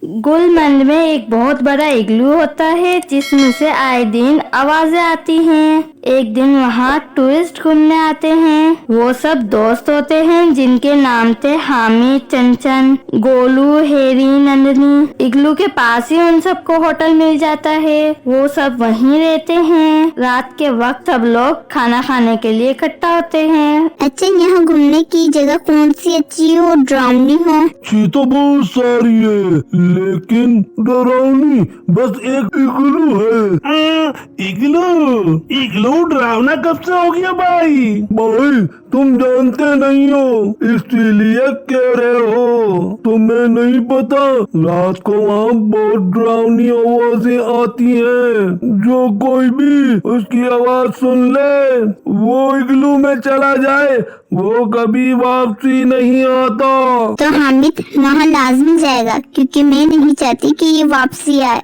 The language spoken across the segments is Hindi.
गुलमर्ग में एक बहुत बड़ा इग्लू होता है जिसमें से आए दिन आवाजें आती हैं। एक दिन वहाँ टूरिस्ट घूमने आते हैं। वो सब दोस्त होते हैं जिनके नाम थे हामिद, चंचन, गोलू, हेरी, नंदनी। इग्लू के पास ही उन सबको होटल मिल जाता है। वो सब वहीं रहते हैं। रात के वक्त सब लोग खाना खाने के लिए इकट्ठा होते हैं। अच्छा, यहाँ घूमने की जगह कौन सी अच्छी हो, डरावनी हो? अच्छी तो बहुत सारी है, लेकिन डरावनी बस एक इग्लू है। इग्लू इग्लू डरावना कब से हो गया भाई? भाई तुम जानते नहीं हो इसलिए कह रहे हो। तुम्हें नहीं पता, रात को वहाँ बहुत डरावनी आवाजें आती हैं। जो कोई भी उसकी आवाज सुन ले वो इग्लू में चला जाए, वो कभी वापसी नहीं आता। तो हामिद वहाँ लाजमी जाएगा क्योंकि मैं नहीं चाहती कि ये वापसी आए।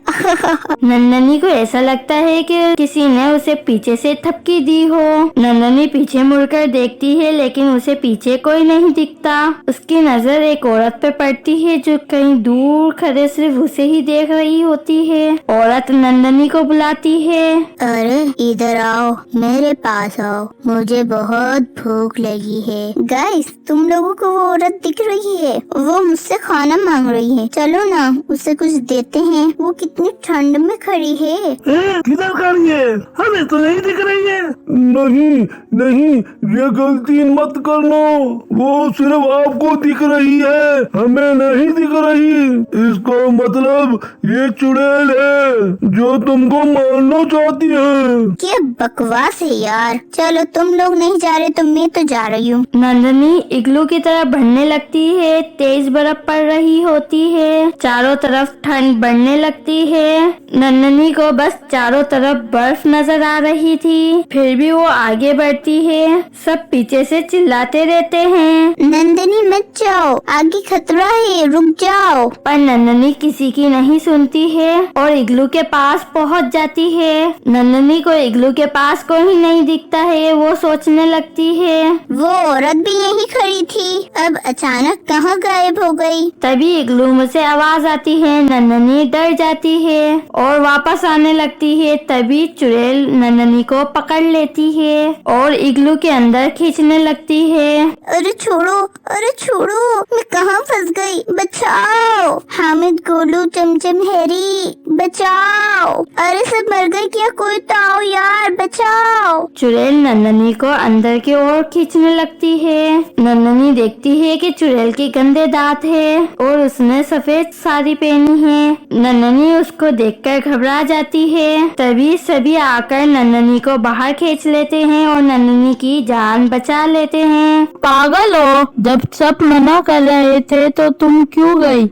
नंदनी को ऐसा लगता है कि किसी ने उसे पीछे से थपकी दी हो। नंदनी पीछे मुड़कर देखती है लेकिन उसे पीछे कोई नहीं दिखता। उसकी नजर एक औरत पे पड़ती है जो कहीं दूर खड़े सिर्फ उसे ही देख रही होती है। औरत नंदनी को बुलाती है। अरे इधर आओ, मेरे पास आओ, मुझे बहुत भूख लगी है। गाइस, तुम लोगों को वो औरत दिख रही है? वो मुझसे खाना मांग रही है। चलो ना उसे कुछ देते हैं। वो कितनी ठंड में खड़ी है। किधर खड़ी है? हमें तो नहीं दिख रही है। नहीं नहीं, ये गलती मत करना। वो सिर्फ आपको दिख रही है, हमें नहीं दिख रही। इसका मतलब ये चुड़ैल है जो तुमको मारना चाहती है। क्या बकवास है यार। चलो तुम लोग नहीं जा रहे तो मैं तो जा रही हूँ। नंदनी इग्लू की तरफ बढ़ने लगती है। तेज बर्फ पड़ रही होती है। चारों तरफ ठंड बढ़ने लगती है। नंदनी को बस चारों तरफ बर्फ नजर आ रही थी, फिर भी वो आगे बढ़ती है। सब पीछे से चिल्लाते रहते हैं, नंदनी मत जाओ, आगे खतरा है, रुक जाओ। पर नंदनी किसी की नहीं सुनती है और इग्लू के पास पहुंच जाती है। नंदनी को इग्लू के पास कोई नहीं दिखता है। वो सोचने लगती है वो औरत भी यहीं खड़ी थी, अब अचानक कहाँ गायब हो गई? तभी इग्लू से आवाज आती है। नंदनी डर जाती है और वापस आने लगती है। तभी चुड़ैल नंदनी को पकड़ लेती है और इग्लू के अंदर खींचने लगती है। अरे छोड़ो, अरे छोड़ो, मैं कहाँ फंस गई? बचाओ, हामिद, गोलू, चमचम, हैरी, बचाओ। अरे सब मर गए क्या? कोई तो आओ यार, बचाओ। चुड़ैल नंदनी को अंदर की ओर खींचने लगती है। नंदनी देखती है कि चुड़ैल के गंदे दांत है और उसने सफेद साड़ी पहनी है। नंदनी उसको देखकर घबरा जाती है। तभी सभी आकर नंदनी को बाहर खींच लेते हैं और नंदनी की जान बचा लेते हैं। पागल हो, जब सब मना कर रहे थे तो तुम क्यों गई?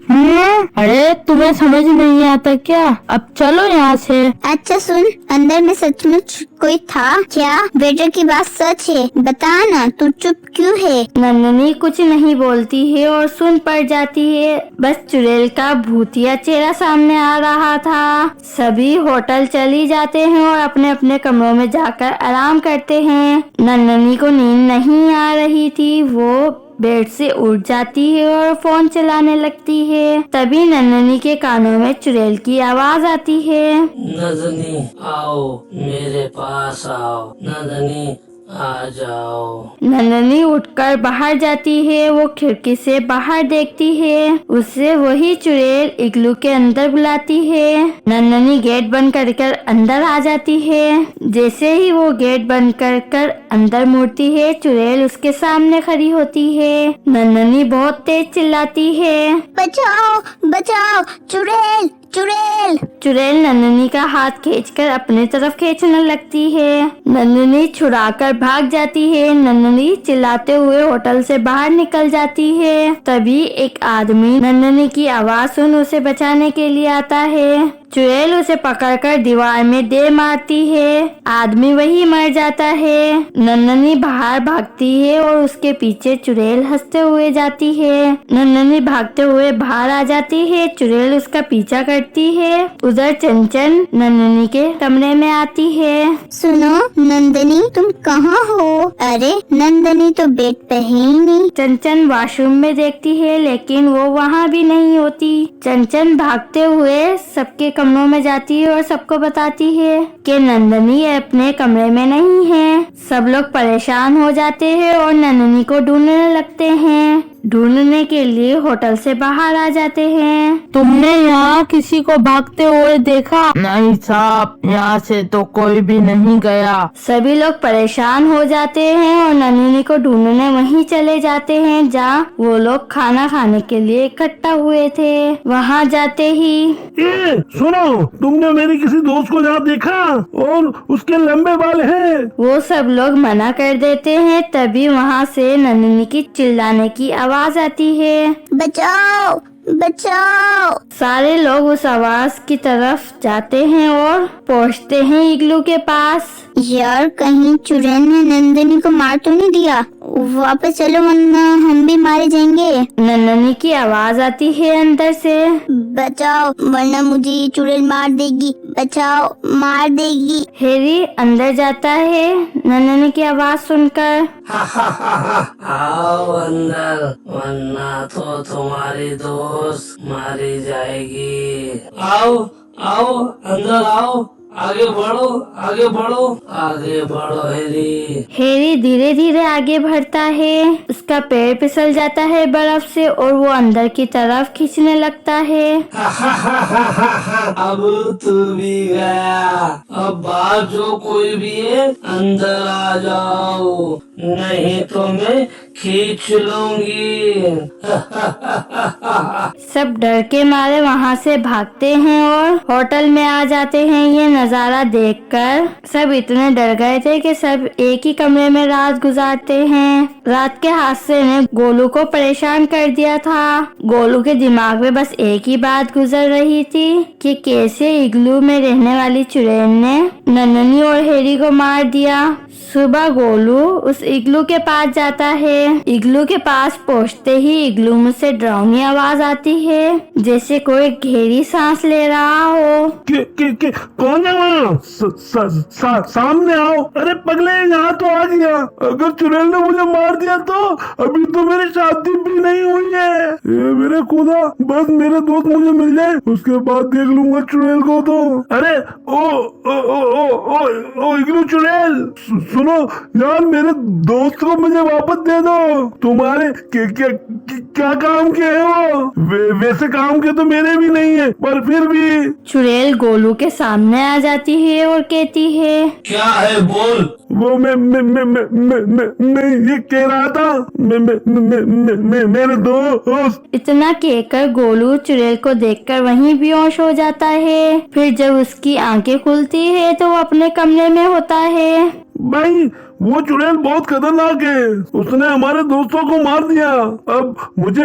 अरे तुम्हें समझ नहीं आता क्या? अब चलो यहाँ से। अच्छा सुन, अंदर में सचमुच कोई था क्या? वेटर की बात सच है, बता ना, तू चुप क्यों है? नंदनी कुछ नहीं बोलती है और सुन पड़ जाती है। बस चुड़ैल का भूतिया चेहरा सामने आ रहा था। सभी होटल चली जाते हैं और अपने अपने कमरों में जाकर आराम करते हैं। नंदनी को नींद नहीं आ रही थी। वो बेड से उठ जाती है और फोन चलाने लगती है। तभी नंदनी के कानों में चुड़ैल की आवाज आती है, नंदनी आओ, मेरे पास आओ, नंदनी आ जाओ। नंदनी उठकर बाहर जाती है। वो खिड़की से बाहर देखती है। उसे वही चुड़ैल इग्लू के अंदर बुलाती है। नंदनी गेट बंद कर अंदर आ जाती है। जैसे ही वो गेट बंद कर अंदर मुड़ती है, चुड़ैल उसके सामने खड़ी होती है। नंदनी बहुत तेज चिल्लाती है, बचाओ, बचाओ, चुड़ैल, चुड़ैल। चुड़ैल नंदनी का हाथ खींचकर अपने तरफ खींचने लगती है। नंदनी छुड़ाकर भाग जाती है। नंदनी चिल्लाते हुए होटल से बाहर निकल जाती है। तभी एक आदमी नंदनी की आवाज सुन उसे बचाने के लिए आता है। चुड़ैल उसे पकड़कर दीवार में दे मारती है। आदमी वही मर जाता है। नन्ननी बाहर भागती है और उसके पीछे चुड़ैल हंसते हुए जाती है। नन्ननी भागते हुए बाहर आ जाती है। चुड़ैल उसका पीछा करती है। उधर चंचन नन्ननी के कमरे में आती है। सुनो नंदनी, तुम कहाँ हो? अरे नंदनी तो बेड पे है ही नहीं। चंचन वॉशरूम में देखती है लेकिन वो वहाँ भी नहीं होती। चंचन भागते हुए सबके कमरों में जाती है और सबको बताती है कि नंदनी अपने कमरे में नहीं है। सब लोग परेशान हो जाते हैं और नंदनी को ढूंढने लगते हैं। ढूंढने के लिए होटल से बाहर आ जाते हैं। तुमने यहाँ किसी को भागते हुए देखा? नहीं साहब, यहाँ से तो कोई भी नहीं गया। सभी लोग परेशान हो जाते हैं और नंदिनी को ढूंढने वहीं चले जाते हैं जहाँ वो लोग खाना खाने के लिए इकट्ठा हुए थे। वहाँ जाते ही सुनो, तुमने मेरे किसी दोस्त को यहाँ देखा और उसके लंबे बाल हैं। वो सब लोग मना कर देते हैं। तभी वहाँ से नंदिनी की चिल्लाने की आवाज आती है, बचाओ बचाओ। सारे लोग उस आवाज की तरफ जाते हैं और पहुँचते हैं इग्लू के पास। यार कहीं चुड़ैल ने नंदनी को मार तो नहीं दिया? वापस चलो वरना हम भी मारे जाएंगे। नंदनी की आवाज आती है अंदर से, बचाओ वरना मुझे ये चुड़ैल मार देगी। बचाओ, मार देगी। हैरी अंदर जाता है नंदनी की आवाज सुनकर। आओ अंदर, वरना तो तुम्हारी दोस्त मारी जाएगी। आओ आओ अंदर आओ, आगे बढ़ो आगे बढ़ो आगे बढ़ो हैरी। हैरी धीरे धीरे आगे बढ़ता है। उसका पैर फिसल जाता है बर्फ से और वो अंदर की तरफ खींचने लगता है। अब तू भी गया। अब बाहर जो कोई भी है अंदर आ जाओ, नहीं तो मैं खींच लूंगी। सब डर के मारे वहाँ से भागते हैं और होटल में आ जाते हैं। ये नजारा देखकर सब इतने डर गए थे कि सब एक ही कमरे में रात गुजारते हैं। रात के हादसे ने गोलू को परेशान कर दिया था। गोलू के दिमाग में बस एक ही बात गुजर रही थी कि कैसे इग्लू में रहने वाली चुड़ैल ने नन्ननी और हैरी को मार दिया। सुबह गोलू उस इग्लू के पास जाता है। इग्लू के पास पहुंचते ही इग्लू में से डरावनी आवाज आती है, जैसे कोई गहरी सांस ले रहा हो। कौन है वहाँ? सामने आओ। अरे पगले, यहाँ तो आ गया। अगर चुड़ैल ने मुझे मार दिया तो अभी तो मेरी शादी भी नहीं हुई है। ये मेरे खुदा, बस मेरे दोस्त मुझे मिल जाए, उसके बाद देख लूंगा चुड़ैल को तो। अरे ओ ओ ओ ओ ओ, ओ इग्लू चुड़ैल, सुनो यार, मेरे दोस्त को मुझे वापस दे दो। तुम्हारे क्या काम के है वो? वैसे काम के तो मेरे भी नहीं है, पर फिर भी। चुड़ैल गोलू के सामने आ जाती है और कहती है, क्या है बोल। वो मैं ये कह रहा था, मेरे दोस्त। इतना कहकर गोलू चुड़ैल को देखकर वहीं बेहोश हो जाता है। फिर जब उसकी आंखें खुलती है तो वो अपने कमरे में होता है। भाई वो चुड़ैल बहुत खतरनाक है, उसने हमारे दोस्तों को मार दिया। अब मुझे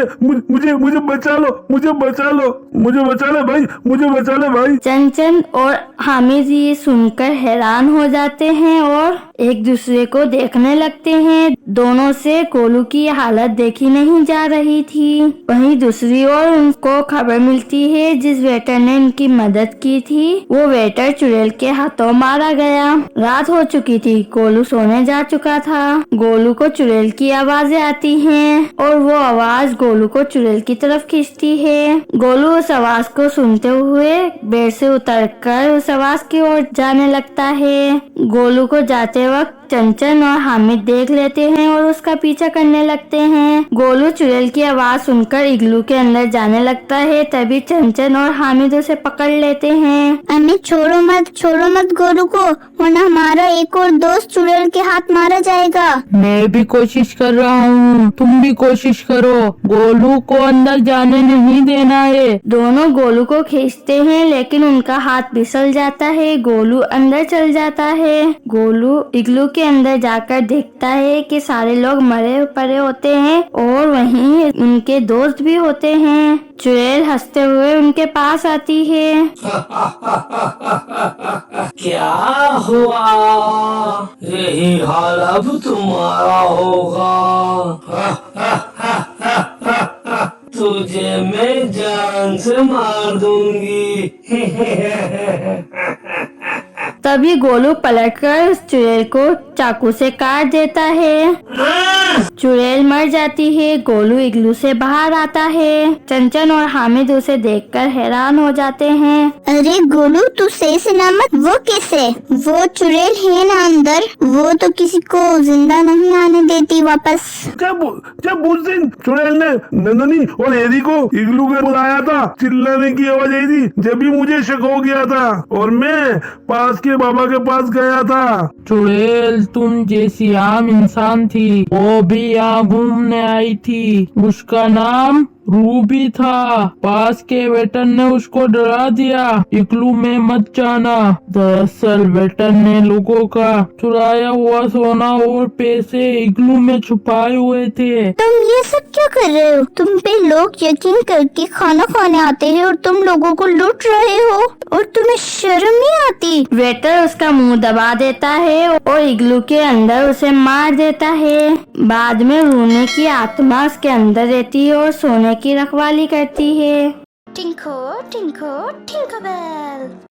बचा लो, मुझे बचा ले भाई, मुझे बचा ले भाई। चंचन और हामिद ये सुनकर हैरान हो जाते हैं और एक दूसरे को देखने लगते हैं। दोनों से गोलू की हालत देखी नहीं जा रही थी। वहीं दूसरी ओर उनको खबर मिलती है जिस वेटर ने उनकी मदद की थी, वो वेटर चुड़ैल के हाथों मारा गया। रात हो चुकी थी, गोलू सोने जा चुका था। गोलू को चुड़ैल की आवाजें आती हैं और वो आवाज गोलू को चुड़ैल की तरफ खींचती है। गोलू उस आवाज को सुनते हुए बेड से उतरकर उस आवाज की ओर जाने लगता है। गोलू को जाते वक्त चंचन और हामिद देख लेते हैं और उसका पीछा करने लगते हैं। गोलू चुड़ैल की आवाज सुनकर इग्लू के अंदर जाने लगता है। तभी चंचन और हामिद उसे पकड़ लेते हैं। हमें छोड़ो मत गोलू को, वरना हमारा एक और दोस्त चुड़ैल के हाथ मारा जाएगा। मैं भी कोशिश कर रहा हूँ, तुम भी कोशिश करो। गोलू को अंदर जाने नहीं देना है। दोनों गोलू को खींचते हैं लेकिन उनका हाथ फिसल जाता है। गोलू अंदर चल जाता है। गोलू इग्लू के अंदर जाकर देखता है कि सारे लोग मरे पड़े होते हैं और वहीं उनके दोस्त भी होते हैं। चुड़ैल हंसते हुए उनके पास आती है। क्या हुआ? यही हाल अब तुम्हारा होगा। तुझे मैं जान से मार दूंगी। तभी गोलू पलटकर उस चुड़ैल को चाकू से काट देता है। चुड़ैल मर जाती है। गोलू इग्लू से बाहर आता है। चंचन और हामिद उसे देखकर हैरान हो जाते हैं। अरे गोलू, तू सही सलामत? वो कैसे? वो चुड़ैल है ना अंदर, वो तो किसी को जिंदा नहीं आने देती वापस। जब उस दिन चुड़ैल ने नंदनी और एरी को इग्लू में बुलाया था, चिल्लाने की आवाज आई थी, जब भी मुझे शक हो गया था और मैं पास के बाबा के पास गया था। चुड़ैल तुम जैसी आम इंसान थी, वो भी यहाँ घूमने आई थी। उसका नाम रूबी था। पास के वेटर ने उसको डरा दिया, इग्लू में मत जाना। दरअसल वेटर ने लोगों का चुराया हुआ सोना और पैसे इग्लू में छुपाए हुए थे। तुम ये सब क्या कर रहे हो? तुम पे लोग यकीन करके खाना खाने आते हैं और तुम लोगों को लूट रहे हो और तुम्हें शर्म नहीं आती? वेटर उसका मुंह दबा देता है और इग्लू के अंदर उसे मार देता है। बाद में रूने की आत्मा उसके अंदर रहती है और सोने की रखवाली करती है। टिंको टिंको टिंको बेल।